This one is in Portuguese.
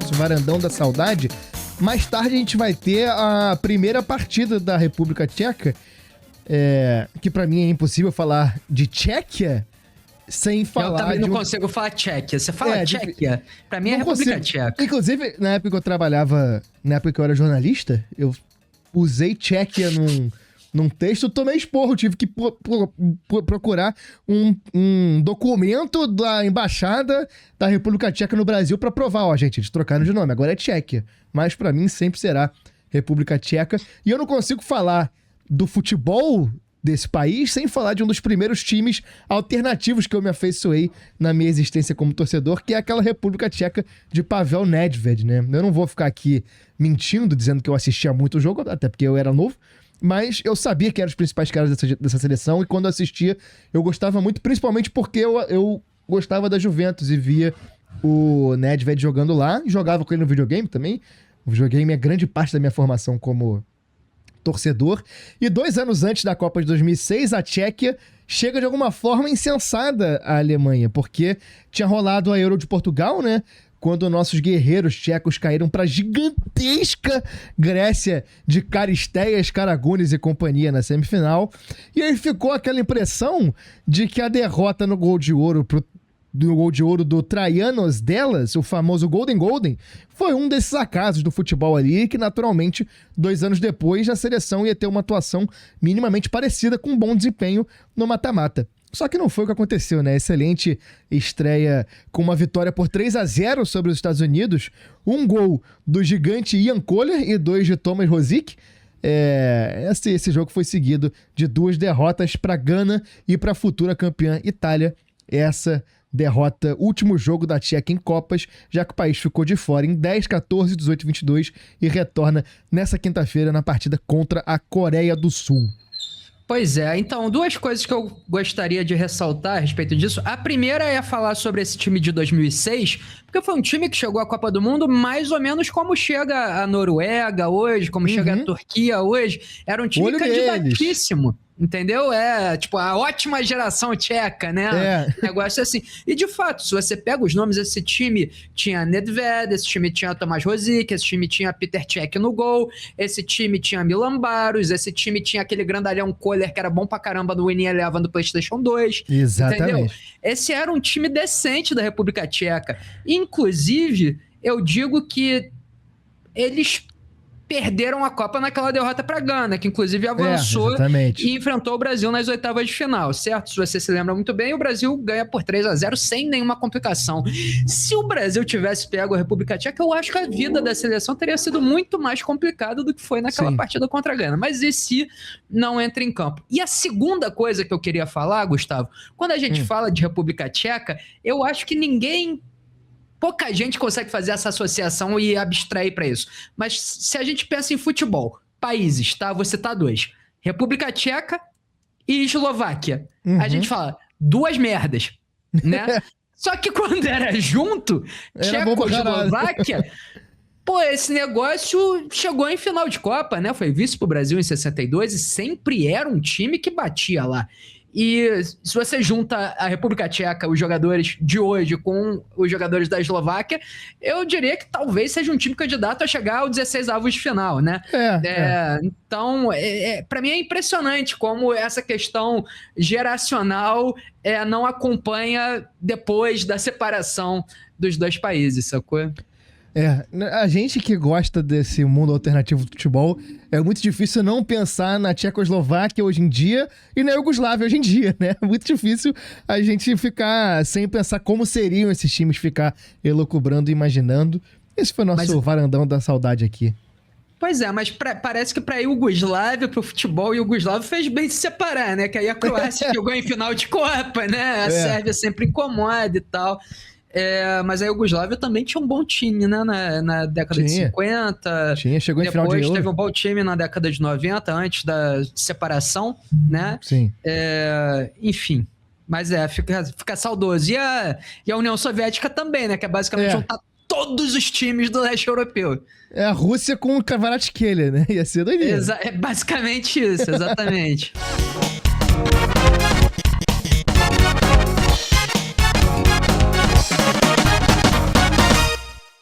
nosso Varandão da Saudade. Mais tarde a gente vai ter a primeira partida da República Tcheca, que pra mim é impossível falar de Tchequia sem falar. Eu também não consigo falar Tchequia. Você fala Tchequia? Pra mim é República Tcheca. Inclusive, na época que eu trabalhava, na época que eu era jornalista, eu usei Tchequia num texto, tomei esporro, tive que procurar um documento da Embaixada da República Tcheca no Brasil pra provar, gente, eles trocaram de nome, agora é Tchequia, mas pra mim sempre será República Tcheca, e eu não consigo falar do futebol desse país sem falar de um dos primeiros times alternativos que eu me afeiçoei na minha existência como torcedor, que é aquela República Tcheca de Pavel Nedved, né? Eu não vou ficar aqui mentindo, dizendo que eu assistia muito o jogo, até porque eu era novo, mas eu sabia que eram os principais caras dessa seleção, e quando eu assistia, eu gostava muito, principalmente porque eu gostava da Juventus e via o Nedved jogando lá, e jogava com ele no videogame também. O videogame é grande parte da minha formação como torcedor. E 2 anos antes da Copa de 2006, a Tchequia chega de alguma forma incensada à Alemanha, porque tinha rolado a Euro de Portugal, né? Quando nossos guerreiros tchecos caíram para a gigantesca Grécia de Caristeias, Karagounis e companhia na semifinal. E aí ficou aquela impressão de que a derrota no gol de ouro do Traianos delas, o famoso Golden, foi um desses acasos do futebol ali, que naturalmente, 2 anos depois, a seleção ia ter uma atuação minimamente parecida com um bom desempenho no mata-mata. Só que não foi o que aconteceu, né? Excelente estreia com uma vitória por 3-0 sobre os Estados Unidos. 1 gol do gigante Ian Kohler e 2 de Thomas Rosick. Esse jogo foi seguido de 2 derrotas para Gana e para a futura campeã Itália. Essa derrota, último jogo da Tchequia em Copas, já que o país ficou de fora em 10, 14, 18 e 22 e retorna nessa quinta-feira na partida contra a Coreia do Sul. Pois é, então, 2 coisas que eu gostaria de ressaltar a respeito disso. A primeira é falar sobre esse time de 2006, porque foi um time que chegou à Copa do Mundo mais ou menos como chega a Noruega hoje, como chega a Turquia hoje. Era um time candidatíssimo. Entendeu? Tipo, a ótima geração tcheca, né? Negócio assim. E, de fato, se você pega os nomes, esse time tinha Nedved, esse time tinha Tomáš Rosick, esse time tinha Peter Cech no gol, esse time tinha Milan Baros, esse time tinha aquele grandalhão Kohler, que era bom pra caramba no Winning Eleven do PlayStation 2. Exatamente. Entendeu? Esse era um time decente da República Tcheca. Inclusive, eu digo que eles perderam a Copa naquela derrota para Gana, que inclusive avançou e enfrentou o Brasil nas oitavas de final, certo? Se você se lembra muito bem, o Brasil ganha por 3-0 sem nenhuma complicação. Se o Brasil tivesse pego a República Tcheca, eu acho que a vida da seleção teria sido muito mais complicada do que foi naquela partida contra a Gana. Mas esse não entra em campo. E a segunda coisa que eu queria falar, Gustavo, quando a gente fala de República Tcheca, eu acho que pouca gente consegue fazer essa associação e abstrair para isso. Mas se a gente pensa em futebol, países, tá? Vou citar 2. República Tcheca e Eslováquia. A gente fala 2 merdas, né? Só que quando era junto, Tchecoslováquia, esse negócio chegou em final de Copa, né? Foi vice pro Brasil em 62 e sempre era um time que batia lá. E se você junta a República Tcheca, os jogadores de hoje, com os jogadores da Eslováquia, eu diria que talvez seja um time candidato a chegar ao 16avos de final, né? Então, para mim é impressionante como essa questão geracional não acompanha depois da separação dos 2 países, sacou? A gente que gosta desse mundo alternativo do futebol, é muito difícil não pensar na Tchecoslováquia hoje em dia e na Iugoslávia hoje em dia, né? É muito difícil a gente ficar sem pensar como seriam esses times, ficar elucubrando e imaginando. Esse foi o nosso varandão da saudade aqui. Pois é, mas parece que pra Iugoslávia, pro futebol, Iugoslávia fez bem se separar, né? Que aí a Croácia jogou em final de Copa, né? A Sérvia sempre incomoda e tal. Mas a Iugoslávia também tinha um bom time, né? Na década de 50. Chegou em final de Euro. Depois teve um bom time na década de 90, antes da separação, né? Sim. Enfim. Mas fica saudoso. E a União Soviética também, né? Que é basicamente juntar todos os times do leste europeu. É a Rússia com o Kvaratskhelia, né? Ia ser doideira. É basicamente isso, exatamente.